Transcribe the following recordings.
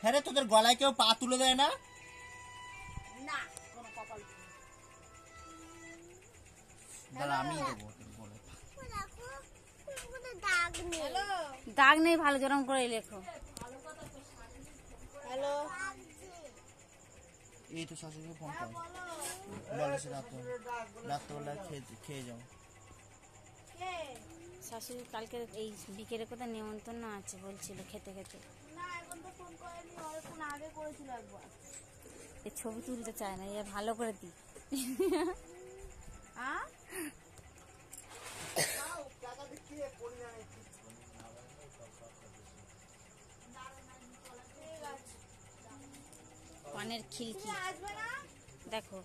হ্যাঁ রে, তোদের গলায় কেউ পা তুলে দেয় না? আমি দেবো দাগ নেই, ভালো জরম করে লেখো। হ্যালো, এই তো শাশুড়িকে ফোন কর, বলেছে রাত্রবেলা খেয়ে যাও। শাশুড়ি কালকে এই বিকেলে কোথায় নেমন্তন্ন আছে বলছিল, খেতে খেতে। না এখন তো ফোন করেনি, অনেকক্ষণ আগে করেছিল একবার। এই ছবি তুলতে চায় না, এ ভালো করে দি। পানের খিলকি দেখো,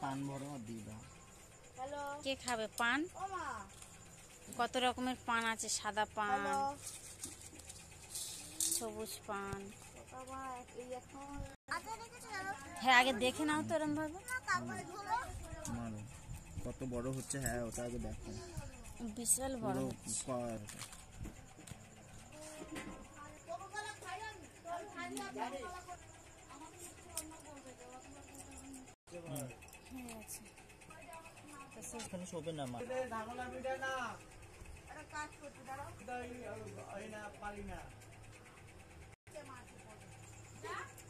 পান ভরো দিয়ে দাও। কে খাবে পান? কত রকমের পান আছে, সাদা পান, সবুজ পান। হ্যাঁ আগে দেখে নাও তো এরম ভাবে কত বড় হচ্ছে। হ্যাঁ ওটা আগে দেখো, বিশাল বড়। শোবে না মা।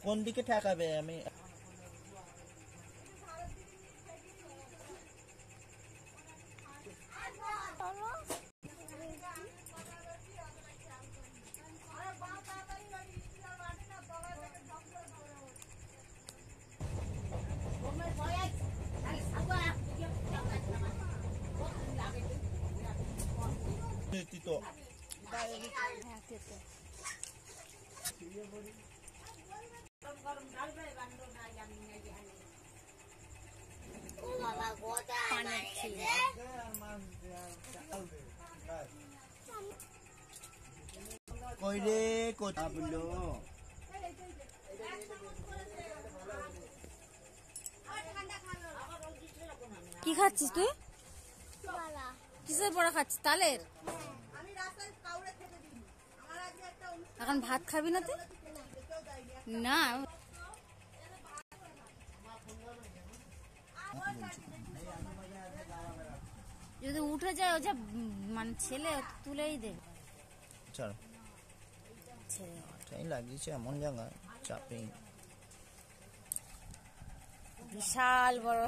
কোন দিকে ঠেকাবে? আমি তো পানের খিল। কই রে কোথা বললো? কি খাচ্ছিস তুই? কিসের বড়া খাচ্ছিস? তালের? এখন ভাত খাবি না তুই? না যদি উঠে যায় ও যা মানে ছেলে তুলেই দেবে। ছেলে লাগিয়েছে এমন জায়গায় চাপে, বিশাল বড়